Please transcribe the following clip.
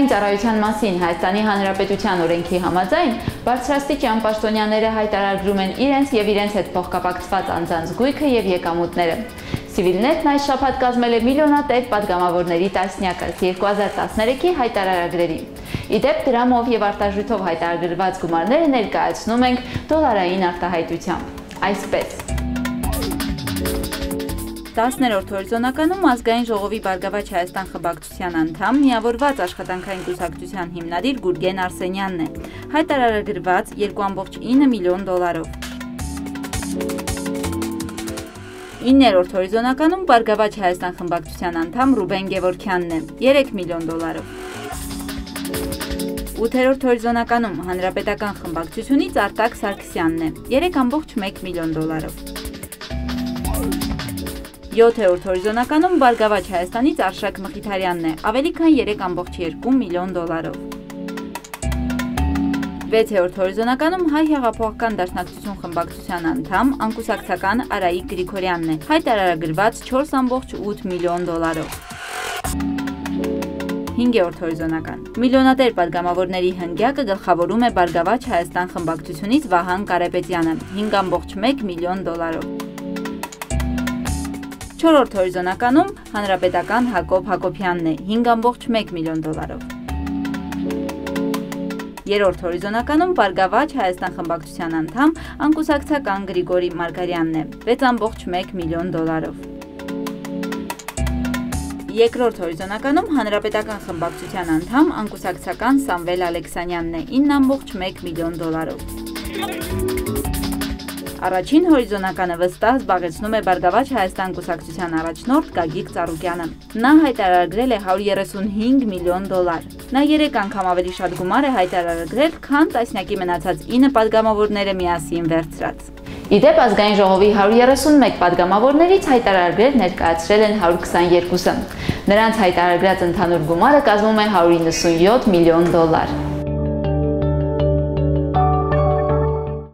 Բանկային ծառայության մասին Հայաստանի Հանրապետության օրենքի համաձայն բարձրաստիճան պաշտոնյաները հայտարարագրում են իրենց եւ իրենց հետ փոխկապակցված անձանց գույքը եւ եկամուտները։ Civilnet-ն այս շաբաթ կազմել է միլիոնատեր պատգամավորների տասնյակը 2013-ի հայտարարագրերի։ Իդեպ դրամով եւ արտարժույթով հայտարարված գումարները ներկայացնում ենք դոլարային արտահայտությամբ։ Այսպես 10-րդ հորիզոնականում ազգային ժողովի Բարգավաճ Հայաստան խմբակցության անդամ միավորված աշխատանքային կուսակցության հիմնադիր Գուրգեն Արսենյանն է, հայտարարագրված 2.9 միլիոն դոլարով։ 9-րդ հորիզոնականում Բարգավաճ Հայաստան խմբակցության անդամ Ռուբեն Գևորգյանն է, 3 միլիոն դոլարով։ 8-րդ հորիզոնականում Հանրապետական խմբակցությունից Արտակ Սարգսյանն է, 3.1 միլիոն դոլարով։ 7-րդ հորիզոնականում Բարգավաճ Հայաստանից Արշակ Մխիթարյանն է, ավելի քան 3.2 միլիոն դոլարով։ 6-րդ հորիզոնականում Հայ հեղափոխական դաշնակցություն խմբակցության անդամ անկուսակցական Արայիկ Գրիգորյանն է, հայտարարագրված 4.8 միլիոն դոլարով։ 5-րդ հորիզոնական միլիոնատեր պատգամավորների հնգյակը գլխավորում է Բարգավաճ Հայաստան խմբակցությունից Վահան Կարապետյանը, 5.1 միլիոն դոլարով։ 4-րդ հորիզոնականում Հանրապետական Հակոբ Հակոբյանն է, 5.1 միլիոն դոլարով։ 3-րդ հորիզոնականում Բարգավաճ Հայաստան խմբակցության անդամ անկուսակցական Գրիգորի Մարգարյանն է, 6.1 միլիոն դոլարով։ 2-րդ հորիզոնականում Հանրապետական խմբակցության անդամ անկուսակցական Սամվել Ալեքսանյանն է, 9.1 միլիոն դոլարով։ Առաջին հորիզոնականը վստահ զբաղեցնում է Բարգավաճ Հայաստան կուսակցության առաջնորդ Գագիկ Ծառուկյանը։ Նա հայտարարագրել է 135 միլիոն դոլար։ Նա 3 անգամ ավելի շատ գումար է հայտարարագրել, քան տասնյակի մնացած 9 պատգամավորները միասին վերցրած։ Իդեպ ազգային ժողովի 131 պատգամավորներից հայտարարագրեր ներկայացրել են 122-ը։ Նրանց հայտարարած ընդհանուր գումարը կազմում է 197 միլիոն դոլար։